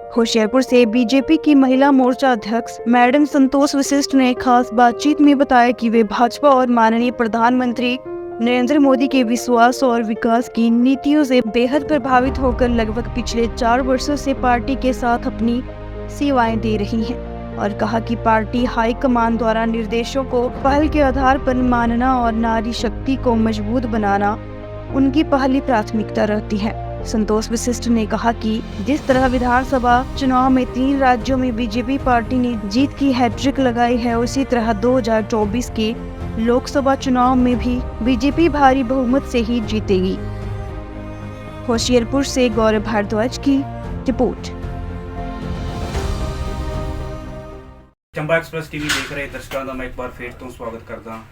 होशियारपुर से बीजेपी की महिला मोर्चा अध्यक्ष मैडम संतोष वशिष्ठ ने खास बातचीत में बताया कि वे भाजपा और माननीय प्रधानमंत्री नरेंद्र मोदी के विश्वास और विकास की नीतियों से बेहद प्रभावित होकर लगभग पिछले 4 वर्षों से पार्टी के साथ अपनी सेवाएं दे रही हैं और कहा कि पार्टी हाईकमान द्वारा निर्देशों को पहल के आधार पर मानना और नारी शक्ति को मजबूत बनाना उनकी पहली प्राथमिकता रहती है। संतोष वशिष्ठ ने कहा कि जिस तरह विधानसभा चुनाव में 3 राज्यों में बीजेपी पार्टी ने जीत की हैट्रिक लगाई है, उसी तरह 2024 के लोकसभा चुनाव में भी बीजेपी भारी बहुमत से ही जीतेगी। होशियारपुर से गौरव भारद्वाज की रिपोर्ट। ਚੰਬਾ ਐਕਸਪ੍ਰੈਸ ਟੀਵੀ ਦੇਖ ਰਹੇ ਦਰਸ਼ਕਾਂ ਦਾ ਮੈਂ ਇੱਕ ਵਾਰ ਫੇਰ ਤੋਂ ਸਵਾਗਤ ਕਰਦਾ ਹਾਂ।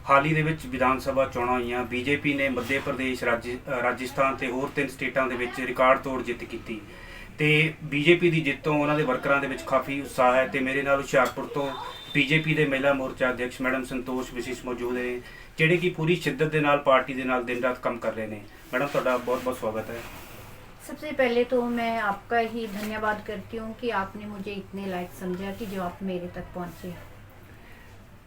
ਹਾਲ ਹੀ ਦੇ ਵਿੱਚ ਵਿਧਾਨ ਸਭਾ ਚੋਣਾਂ ਹੋਈਆਂ। ਬੀਜੇਪੀ ਨੇ ਮੱਧ ਪ੍ਰਦੇਸ਼, ਰਾਜਸਥਾਨ ਤੇ ਹੋਰ 3 ਸਟੇਟਾਂ ਦੇ ਵਿੱਚ ਰਿਕਾਰਡ ਤੋੜ ਜਿੱਤ ਕੀਤੀ ਤੇ ਬੀਜੇਪੀ ਦੀ ਜਿੱਤ ਤੋਂ ਉਹਨਾਂ ਦੇ ਵਰਕਰਾਂ ਦੇ ਵਿੱਚ ਕਾਫੀ ਉਤਸ਼ਾਹ ਹੈ ਤੇ ਮੇਰੇ ਨਾਲ ਹੁਸ਼ਿਆਰਪੁਰ ਤੋਂ ਬੀਜੇਪੀ ਦੇ ਮਹਿਲਾ ਮੋਰਚਾ ਅਧਿਕਸ਼ ਮੈਡਮ ਸੰਤੋਸ਼ ਵਸ਼ਿਸ਼ ਮੌਜੂਦ ਨੇ, ਜਿਹੜੇ ਕਿ ਪੂਰੀ ਸ਼ਿੱਦਤ ਦੇ ਨਾਲ ਪਾਰਟੀ ਦੇ ਨਾਲ ਦਿਨ ਰਾਤ ਕੰਮ ਕਰ ਰਹੇ ਨੇ। ਮੈਡਮ ਤੁਹਾਡਾ ਬਹੁਤ ਬਹੁਤ ਸਵਾਗਤ ਹੈ। सबसे पहले तो मैं आपका ही धन्यवाद करती हूँ कि आपने मुझे इतने लायक समझा कि जो आप मेरे तक पहुँचे।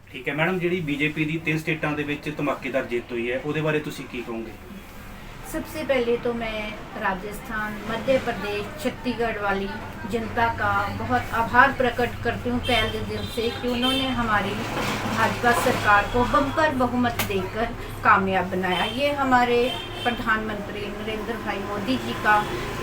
ठीक है मैडम, जी बीजेपी की 3 स्टेटों के धमाकेदार जित हुई है, उसके बारे तुसी की कहोगे? सबसे पहले तो मैं राजस्थान, मध्य प्रदेश, छत्तीसगढ़ वाली जनता का बहुत आभार प्रकट करती हूँ पहले दिल से कि उन्होंने हमारी भाजपा सरकार को बम्पर बहुमत देकर कामयाब बनाया। ये हमारे प्रधानमंत्री नरेंद्र भाई मोदी जी का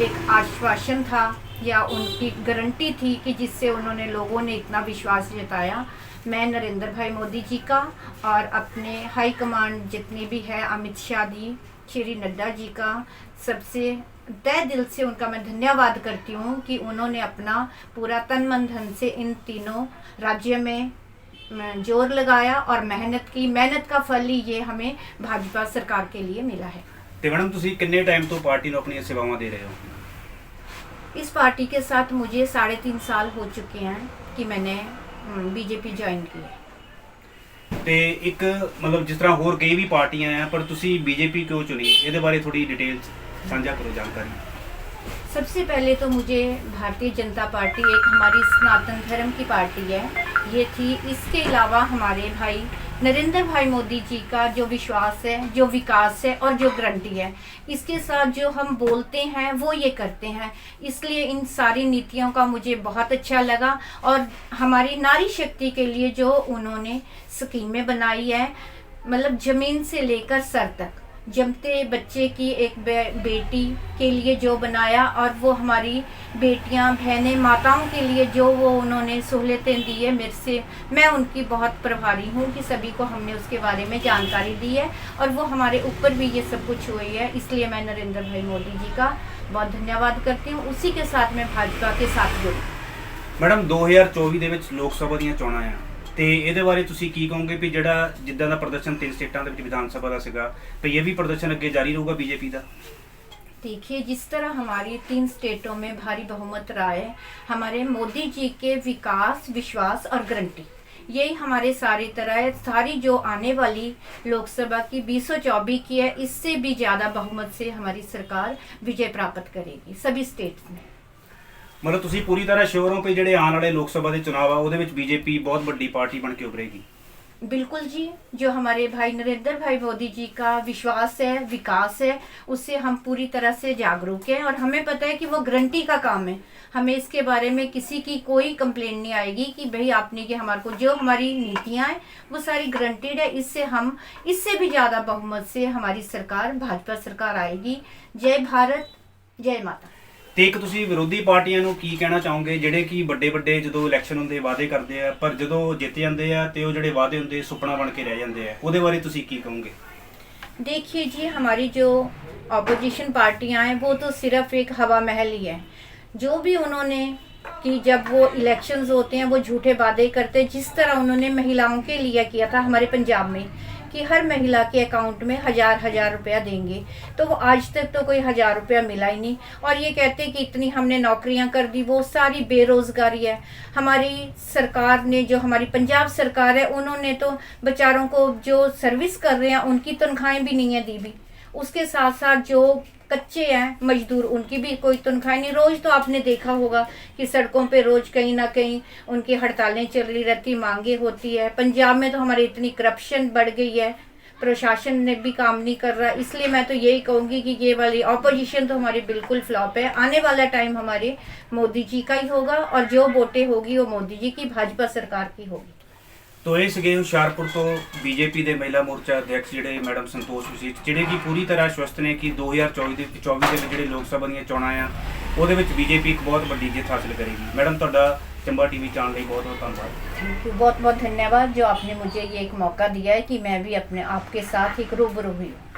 एक आश्वासन था या उनकी गारंटी थी कि जिससे उन्होंने लोगों ने इतना विश्वास जताया। मैं नरेंद्र भाई मोदी जी का और अपने हाई कमांड जितने भी है, अमित शाह जी, श्री नड्डा जी का, सबसे तय दिल से उनका मैं धन्यवाद करती हूँ कि उन्होंने अपना पूरा तन मन धन से इन तीनों राज्यों में जोर लगाया और मेहनत की। मेहनत का फल ही ये हमें भाजपा सरकार के लिए मिला है। तो मैडम तुसी कितने टाइम तो पार्टी को अपनी सेवाएं दे रहे हो? इस पार्टी के साथ मुझे 3.5 साल हो चुके हैं कि मैंने बीजेपी ज्वाइन की है। ਤੇ ਇੱਕ ਮਤਲਬ ਜਿਸ ਤਰ੍ਹਾਂ ਹੋਰ ਕਈ ਵੀ ਪਾਰਟੀਆਂ ਆ, ਪਰ ਤੁਸੀਂ ਬੀਜੇਪੀ ਕਿਉਂ ਚੁਣੀ? ਇਹਦੇ ਬਾਰੇ ਥੋੜੀ ਡਿਟੇਲ ਸਾਂਝਾ ਕਰੋ ਜਾਣਕਾਰੀ। सबसे पहले तो मुझे भारतीय जनता पार्टी एक हमारी सनातन धर्म की पार्टी है, ये थी। इसके अलावा हमारे भाई नरेंद्र भाई मोदी जी का जो विश्वास है, जो विकास है और जो गारंटी है, इसके साथ जो हम बोलते हैं वो ये करते हैं। इसलिए इन सारी नीतियों का मुझे बहुत अच्छा लगा और हमारी नारी शक्ति के लिए जो उन्होंने स्कीमें बनाई है, मतलब ज़मीन से लेकर सर तक, जमते बच्चे की एक बेटी के लिए जो बनाया और वो हमारी बेटियां, बहनें, माताओं के लिए जो वो उन्होंने सहूलतें दी है, मेरे से मैं उनकी बहुत प्रभारी हूँ कि सभी को हमने उसके बारे में जानकारी दी है और वो हमारे ऊपर भी ये सब कुछ हुई है। इसलिए मैं नरेंद्र भाई मोदी जी का बहुत धन्यवाद करती हूँ। उसी के साथ मैं भाजपा के साथ जुड़ी। मैडम 2024 ਦੇ ਵਿੱਚ ਲੋਕ ਸਭਾ ਦੀਆਂ ਚੋਣਾਂ ਆ ਤੇ ਇਹਦੇ ਬਾਰੇ ਤੁਸੀਂ ਕੀ ਕਹੋਗੇ ਵੀ ਜਿਹੜਾ ਜਿੱਦਾਂ ਦਾ ਪ੍ਰਦਰਸ਼ਨ 3 ਸਟੇਟਾਂ ਦੇ ਵਿੱਚ ਵਿਧਾਨ ਸਭਾ ਦਾ ਸੀਗਾ, ਤੇ ਇਹ ਵੀ ਪ੍ਰਦਰਸ਼ਨ ਅੱਗੇ ਜਾਰੀ ਰਹੂਗਾ बीजेपी ਦਾ? देखिए, जिस तरह हमारी 3 स्टेटों में भारी बहुमत रहा है, हमारे मोदी जी के विकास, विश्वास और गारंटी, यही हमारे सारी तरह है। सारी जो आने वाली लोकसभा की 2024 की है, इससे भी ज़्यादा बहुमत से हमारी सरकार विजय प्राप्त करेगी सभी स्टेट्स में। मतलब ਤੁਸੀਂ ਪੂਰੀ ਤਰ੍ਹਾਂ ਸ਼ੋਰ ਹੋ ਕਿ ਜਿਹੜੇ ਆਉਣ ਵਾਲੇ ਲੋਕ ਸਭਾ ਦੇ ਚੁਣਾਵ ਆ ਉਹਦੇ ਵਿੱਚ बीजेपी ਬਹੁਤ ਵੱਡੀ ਪਾਰਟੀ ਬਣ ਕੇ ਉਭਰੇਗੀ? बिल्कुल जी, जो हमारे भाई नरेंद्र भाई मोदी जी का विश्वास है, विकास है, उससे हम पूरी तरह से जागरूक हैं और हमें पता है कि वो गारंटी का काम है। हमें इसके बारे में किसी की कोई कंप्लेंट नहीं आएगी कि भाई आपने कि हमारे को जो हमारी नीतियां हैं वो सारी गारंटीड है। इससे हम इससे भी ज़्यादा बहुमत से हमारी सरकार, भाजपा सरकार आएगी। जय भारत, जय माता। ਤੇ ਇੱਕ ਤੁਸੀਂ ਵਿਰੋਧੀ ਪਾਰਟੀਆਂ ਨੂੰ ਕੀ ਕਹਿਣਾ ਚਾਹੋਗੇ ਜਿਹੜੇ ਕਿ ਵੱਡੇ ਵੱਡੇ ਜਦੋਂ ਇਲੈਕਸ਼ਨ ਹੁੰਦੇ ਵਾਅਦੇ ਕਰਦੇ ਆ, ਪਰ ਜਦੋਂ ਜਿੱਤ ਜਾਂਦੇ ਆ ਤੇ ਉਹ ਜਿਹੜੇ ਵਾਅਦੇ ਹੁੰਦੇ ਸੁਪਨਾ ਬਣ ਕੇ ਰਹਿ ਜਾਂਦੇ ਆ, ਉਹਦੇ ਬਾਰੇ ਤੁਸੀਂ ਕੀ ਕਹੋਗੇ? देखिए जी, हमारी जो अपोजिशन पार्टियां हैं वो तो सिर्फ एक हवा महल ही है। जो भी उन्होंने कि जब वो इलेक्शंस होते हैं वो झूठे वादे करते हैं, जिस तरह उन्होंने महिलाओं के लिए किया था हमारे पंजाब में कि हर महिला के अकाउंट में 1000 रुपया देंगे, तो वो आज तक तो कोई 1000 रुपया मिला ही नहीं। और ये कहते कि इतनी हमने नौकरियां कर दी, वो सारी बेरोज़गारी है। हमारी सरकार ने, जो हमारी पंजाब सरकार है, उन्होंने तो बेचारों को जो सर्विस कर रहे हैं उनकी तनख्वाहें भी नहीं है दी भी। उसके साथ साथ जो कच्चे हैं मजदूर, उनकी भी कोई तनख्वाह नहीं। रोज़ तो आपने देखा होगा कि सड़कों पे रोज़ कहीं ना कहीं उनकी हड़तालें चल रही रहती, मांगे होती है। पंजाब में तो हमारी इतनी करप्शन बढ़ गई है, प्रशासन ने भी काम नहीं कर रहा। इसलिए मैं तो यही कहूँगी कि ये वाली ऑपोजिशन तो हमारी बिल्कुल फ्लॉप है। आने वाला टाइम हमारे मोदी जी का ही होगा और जो वोटें होगी वो मोदी जी की, भाजपा सरकार की होगी। तो ਇਹ ਸੀਗੇ ਹੁਸ਼ਿਆਰਪੁਰ ਤੋਂ ਬੀਜੇਪੀ ਦੇ ਮਹਿਲਾ ਮੋਰਚਾ ਅਧਿਆਕਸ਼ ਜਿਹੜੇ ਮੈਡਮ ਸੰਤੋਸ਼ ਵਸ਼ਿਸ਼ਟ, ਜਿਹੜੇ ਕਿ ਪੂਰੀ ਤਰ੍ਹਾਂ ਆਸ਼ਵਸਤ ਨੇ ਕਿ 2024 ਦੇ ਵਿੱਚ ਜਿਹੜੇ ਲੋਕ ਸਭਾ ਦੀਆਂ ਚੋਣਾਂ ਆ ਉਹਦੇ ਵਿੱਚ ਬੀਜੇਪੀ ਇੱਕ ਬਹੁਤ ਵੱਡੀ ਜਿੱਤ ਹਾਸਲ ਕਰੇਗੀ। ਮੈਡਮ ਤੁਹਾਡਾ चंबा टीवी चाहने ਲਈ बहुत बहुत धन्यवाद। थैंक यू, बहुत बहुत धन्यवाद जो आपने मुझे ये एक मौका दिया है कि मैं भी अपने आपके साथ एक रूबरू हुई हूँ।